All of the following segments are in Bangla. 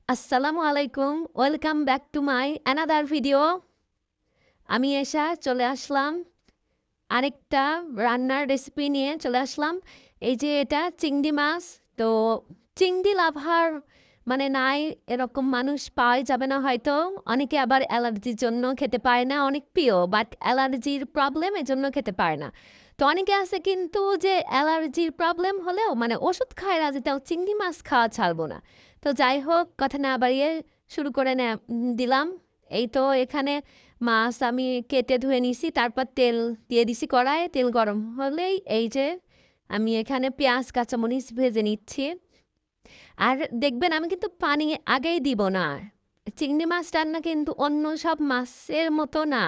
আসসালামু আলাইকুম। Welcome back to my another video. আমি এশা চলে আসলাম আরেকটা রান্নার রেসিপি নিয়ে চলে আসলাম। এই যে এটা চিংড়ি মাছ। তো চিংড়ি লাভার নাই এরকম মানুষ পাওয়াই যাবে না হয়তো। অনেকে আবার অ্যালার্জির জন্য খেতে পারে না, অনেক প্রিয় বাট অ্যালার্জির প্রবলেম এজন্য খেতে পারে না। তো অনেকে আছে কিন্তু যে অ্যালার্জির প্রবলেম হলেও ওষুধ খায় রাজি, তাও চিংড়ি মাছ খাওয়া ছাড়বো না। তো যাই হোক, কথা না বাড়িয়ে শুরু করে দিলাম। এই তো এখানে মাছ আমি কেটে ধুয়ে নিছি, তারপর তেল দিয়ে দিছি কড়াইয়ে। তেল গরম হলেই এই যে আমি এখানে পেঁয়াজ কাঁচামরিচ ভেজে নিচ্ছি। আর দেখবেন আমি কিন্তু পানি আগেই দিব না। চিংড়ি মাছ রান্না কিন্তু অন্য সব মাছের মতো না,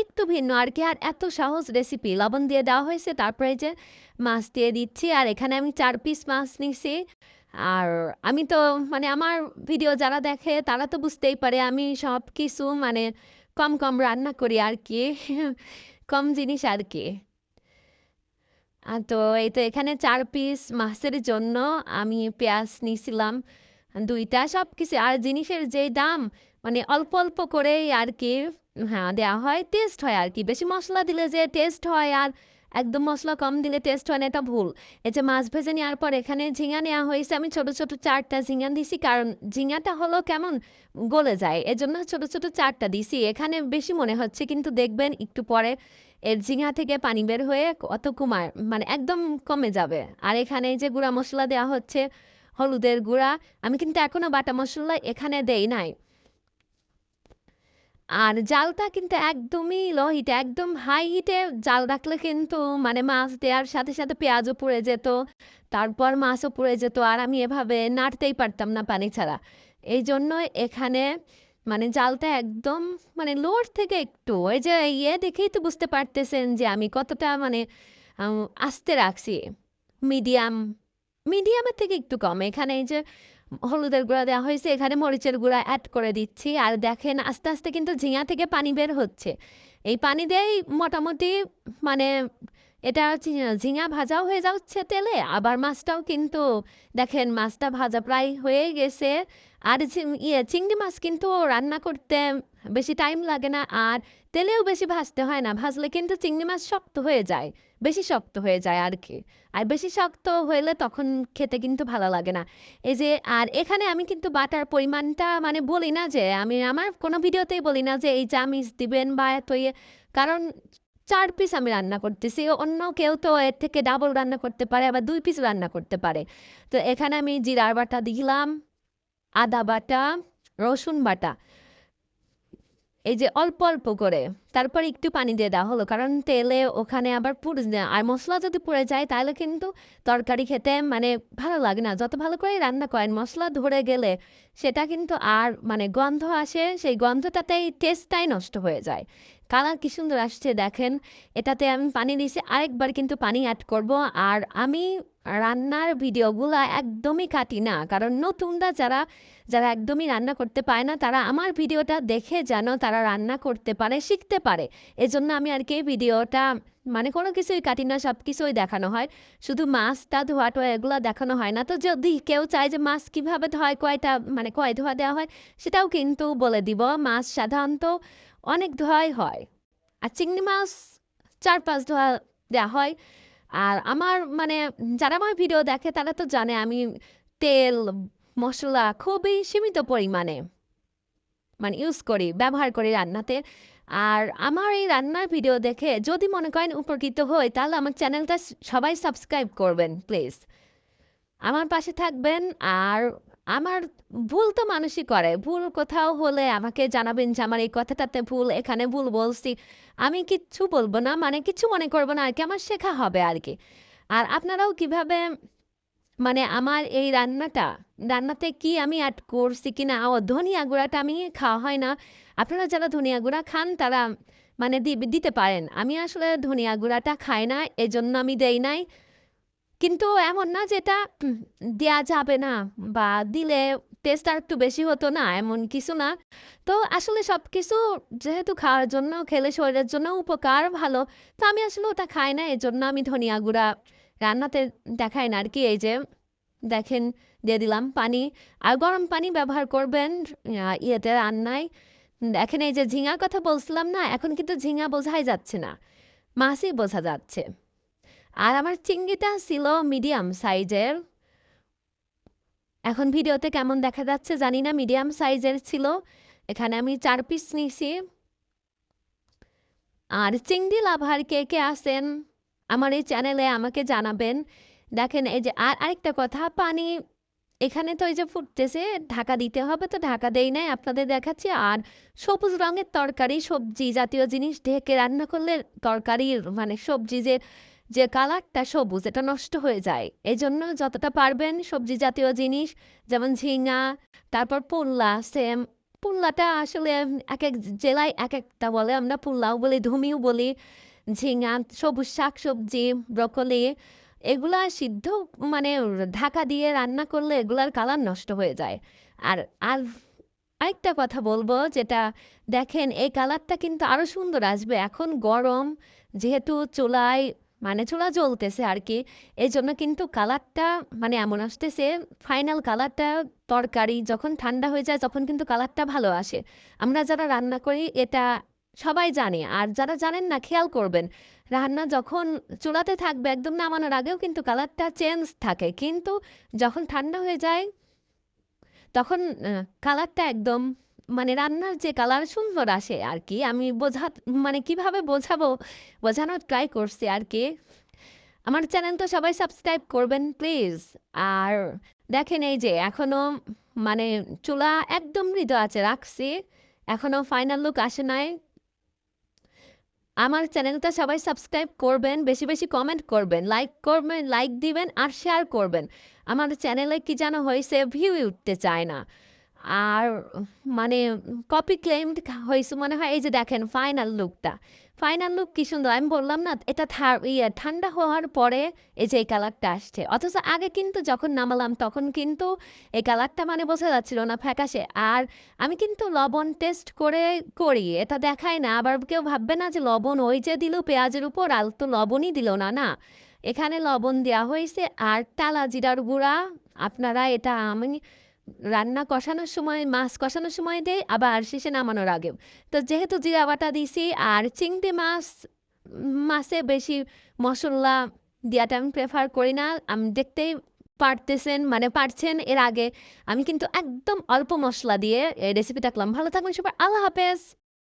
একটু ভিন্ন আর কি। আর এত সহজ রেসিপি, লবণ দিয়ে দেওয়া হয়েছে, তারপরে এই যে মাছ দিয়ে দিচ্ছি। আর এখানে আমি 4 পিস মাছ নিছি। আর আমি তো আমার ভিডিও যারা দেখে তারা তো বুঝতেই পারে আমি সব কিছু কম কম রান্না করি আর কি। কম জিনিস আর কি। তো এই তো এখানে 4 পিস মাছের জন্য আমি পেঁয়াজ নিয়েছিলাম 2টা। সব কিছু আর জিনিসের যেই দাম, অল্প অল্প করেই আর কি। হ্যাঁ, দেওয়া হয়, টেস্ট হয় আর কি। বেশি মশলা দিলে যে টেস্ট হয় আর একদম মশলা কম দিলে টেস্ট হয় না, এটা ভুল। এই যে মাছ ভেজে নেওয়ার পর এখানে ঝিঙা নেওয়া হয়েছে। আমি ছোট ছোট 4টা ঝিঙা দিছি, কারণ ঝিঙাটা হলো কেমন গলে যায়, এজন্য ছোট ছোট 4টা দিছি। এখানে বেশি মনে হচ্ছে কিন্তু দেখবেন একটু পরে এর ঝিঙা থেকে পানি বের হয়ে কত কুমার একদম কমে যাবে। আর এখানে এই যে গুঁড়া মশলা দেওয়া হচ্ছে, হলুদের গুঁড়া। আমি কিন্তু এখনো বাটা মশলা এখানে দেই নাই। আর জালটা কিন্তু একদমই লো হিটে, একদম হাই হিটে জাল রাখলে কিন্তু মাছ দেওয়ার সাথে সাথে পেঁয়াজও পুড়ে যেত, তারপর মাছও পুড়ে যেত, আর আমি এভাবে নাড়তেই পারতাম না পানি ছাড়া। এই জন্য এখানে জালটা একদম লোর থেকে একটু, এই যে দেখেই তো বুঝতে পারতেছেন যে আমি কতটা আস্তে রাখছি। মিডিয়াম, মিডিয়ামের থেকে একটু কম। এখানে এই যে হলুদের গুঁড়া দেওয়া হয়েছে, এখানে মরিচের গুঁড়া অ্যাড করে দিচ্ছি। আর দেখেন আস্তে আস্তে কিন্তু ঝিঙা থেকে পানি বের হচ্ছে। এই পানি দিয়েই মোটামুটি মানে এটা ঝিঙা ভাজাও হয়ে যাচ্ছে তেলে, আবার মাছটাও কিন্তু দেখেন মাছটা ভাজা প্রায় হয়ে গেছে। আর চিংড়ি মাছ কিন্তু রান্না করতে বেশি টাইম লাগে না, আর তেলেও বেশি ভাজতে হয় না। ভাজলে কিন্তু চিংড়ি মাছ শক্ত হয়ে যায়, বেশি শক্ত হয়ে যায় আর কি। আর বেশি শক্ত হইলে তখন খেতে কিন্তু ভালো লাগে না। এই যে আর এখানে আমি কিন্তু বাটার পরিমাণটা বলি না, যে আমি আমার কোনো ভিডিওতেই বলি না যে এই চামিচ দিবেন বা এত ইয়ে, কারণ 4 পিস আমি রান্না করতেছি। অন্য কেউ তো এর থেকে ডাবল রান্না করতে পারে, আবার 2 পিস রান্না করতে পারে। তো এখানে আমি জিরার বাটা দিলাম, আদা বাটা, রসুন বাটা, এই যে অল্প অল্প করে। তারপর একটু পানি দিয়ে দেওয়া হলো, কারণ তেলে ওখানে আবার পুড়ে যায়, আর মশলা যদি পুড়ে যায় তাহলে কিন্তু তরকারি খেতে ভালো লাগে না। যত ভালো করে রান্না করেন, মশলা ধরে গেলে সেটা কিন্তু আর গন্ধ আসে, সেই গন্ধটাতেই টেস্টটাই নষ্ট হয়ে যায়। কালার কি সুন্দর আসছে দেখেন। এটাতে আমি পানি দিয়েছি, আরেকবার কিন্তু পানি অ্যাড করব। আর আমি রান্নার ভিডিওগুলো একদমই কাটি না, কারণ নতুনরা যারা যারা একদমই রান্না করতে পারে না, তারা আমার ভিডিওটা দেখে যেন তারা রান্না করতে পারে, শিখতে পারে। এজন্য আমি আর কি ভিডিওটা কোনো কিছুই কাটি না, সব কিছুই দেখানো হয়। শুধু মাছটা ধোয়া টোয়া এগুলো দেখানো হয় না। তো যদি কেউ চায় যে মাছ কিভাবে ধোয়, কয়টা কয় ধোয়া দেওয়া হয়, সেটাও কিন্তু বলে দিব। মাছ সাধারণত অনেক ধোয়াই হয়, আর চিংড়ি মাছ 4-5 ধোয়া দেওয়া হয়। আর আমার যারা আমার ভিডিও দেখে তারা তো জানে আমি তেল মশলা খুবই সীমিত পরিমাণে ইউজ করি, ব্যবহার করি রান্নাতে। আর আমার এই রান্নার ভিডিও দেখে যদি মনে করেন উপকৃত হই, তাহলে আমার চ্যানেলটা সবাই সাবস্ক্রাইব করবেন প্লিজ, আমার পাশে থাকবেন। আর আমার ভুল তো মানুষই করে, ভুল কোথাও হলে আমাকে জানাবেন যে আমার এই কথাটাতে ভুল, এখানে ভুল বলছি। আমি কিচ্ছু বলবো না, কিছু মনে করবো না আর কি, আমার শেখা হবে আর কি। আর আপনারাও কিভাবে আমার এই রান্নাতে কি আমি অ্যাড করছি কিনা। ধনিয়া গুঁড়াটা আমি খাওয়া হয় না। আপনারা যারা ধনিয়া গুঁড়া খান তারা দিতে পারেন। আমি আসলে ধনিয়া গুঁড়াটা খাই না, এজন্য আমি দেই নাই। কিন্তু এমন না যেটা দেয়া যাবে না, বা দিলে টেস্ট আর একটু বেশি হতো না, এমন কিছু না। তো আসলে সবকিছু যেহেতু খাওয়ার জন্য, খেলে শরীরের জন্য উপকার ভালো, তো আমি আসলে ওটা খাই না, এজন্য আমি ধনিয়া গুঁড়া রান্নাতে দেখাই না আর কি। এই যে দেখেন দিয়ে দিলাম পানি, আর গরম পানি ব্যবহার করবেন ইয়েতে রান্নায়। দেখেন এই যে ঝিঙার কথা বলছিলাম না, এখন কিন্তু ঝিঙা বোঝাই যাচ্ছে না, মাছই বোঝা যাচ্ছে। আর আমার চিংড়িটা ছিল মিডিয়াম সাইজের, এখন ভিডিওতে কেমন দেখা যাচ্ছে জানি না, মিডিয়াম সাইজের ছিল। এখানে আমি 4 পিস নিছি। আর চিংড়ি লাভার কে কে আছেন আমার এই চ্যানেলে আমাকে জানাবেন। দেখেন এই যে আরেকটা কথা, পানি এখানে তো এই যে ফুটতেছে, ঢাকা দিতে হবে, তো ঢাকা দেই নাই, আপনাদের দেখাচ্ছি। আর সবুজ রঙের তরকারি, সবজি জাতীয় জিনিস ঢেকে রান্না করলে তরকারির মানে সবজি যে যে কালারটা সবুজ, এটা নষ্ট হয়ে যায়। এই জন্য যতটা পারবেন সবজি জাতীয় জিনিস, যেমন ঝিঙা, তারপর পুল্লা, সেম পুল্লাটা আসলে এক এক জেলায় এক একটা বলে, আমরা পুল্লাও বলি, ধুমিও বলি। ঝিঙা, সবুজ শাক সবজি, ব্রকলি, এগুলা সিদ্ধ মানে ঢাকা দিয়ে রান্না করলে এগুলার কালার নষ্ট হয়ে যায়। আর আর আরেকটা কথা বলবো, যেটা দেখেন এই কালারটা কিন্তু আরো সুন্দর আসবে, এখন গরম যেহেতু চুলায় মানে চুলা জ্বলতেছে আর কি, এই জন্য কিন্তু কালারটা মানে এমন আসতেছে, ফাইনাল কালারটা তরকারি যখন ঠান্ডা হয়ে যায় তখন কিন্তু কালারটা ভালো আসে। আমরা যারা রান্না করি এটা সবাই জানে, আর যারা জানেন না খেয়াল করবেন, রান্না যখন চুলাতে থাকবে একদম নামানোর আগেও কিন্তু কালারটা চেঞ্জ থাকে, কিন্তু যখন ঠান্ডা হয়ে যায় তখন কালারটা একদম মানে রান্নার যে কালার সুন্দর আসে আর কি। আমি মানে কিভাবে বোঝাবো, বোঝানোর ট্রাই করছি আর কি। আমার চ্যানেল তো সবাই সাবস্ক্রাইব করবেন প্লিজ। আর দেখেন এই যে এখনো মানে চুলা একদম মৃদু আছে রাখছি, এখনো ফাইনাল লুক আসে নাই। আমার চ্যানেলটা সবাই সাবস্ক্রাইব করবেন, বেশি বেশি কমেন্ট করবেন, লাইক করবেন, লাইক দিবেন আর শেয়ার করবেন। আমার চ্যানেলে কি যেন হয়েছে, ভিউ উঠতে চায় না। আর মানে কপি ক্লেমড হয়েছে মনে হয়। এই যে দেখেন ফাইনাল লুকটা, ফাইনাল লুক কি সুন্দর, আমি বললাম না এটা ঠান্ডা হওয়ার পরে এই যে এই কালারটা আসছে, অথচ আগে কিন্তু যখন নামালাম তখন কিন্তু এই কালারটা মানে বোঝা যাচ্ছিল না, ফ্যাকাশে। আর আমি কিন্তু লবণ টেস্ট করে করি, এটা দেখাই না, আবার কেউ ভাববে না যে লবণ ওই যে দিল পেঁয়াজের উপর, আর তো লবণই দিল না, না, এখানে লবণ দেওয়া হয়েছে আর টালা জিরার গুঁড়া। আপনারা এটা আমি রান্না কষানোর সময়, মাছ কষানোর সময় দেই, আবার শেষে নামানোর আগেও। তো যেহেতু জিরা বাটা দিছি, আর চিংড়ি মাছ মাছে বেশি মশলা দেওয়াটা আমি প্রেফার করি না। আমি দেখতেই পারতেছেন মানে পারছেন, এর আগে আমি কিন্তু একদম অল্প মশলা দিয়ে এই রেসিপিটা করলাম। ভালো থাকবেন সবাই, আল্লাহ হাফেজ।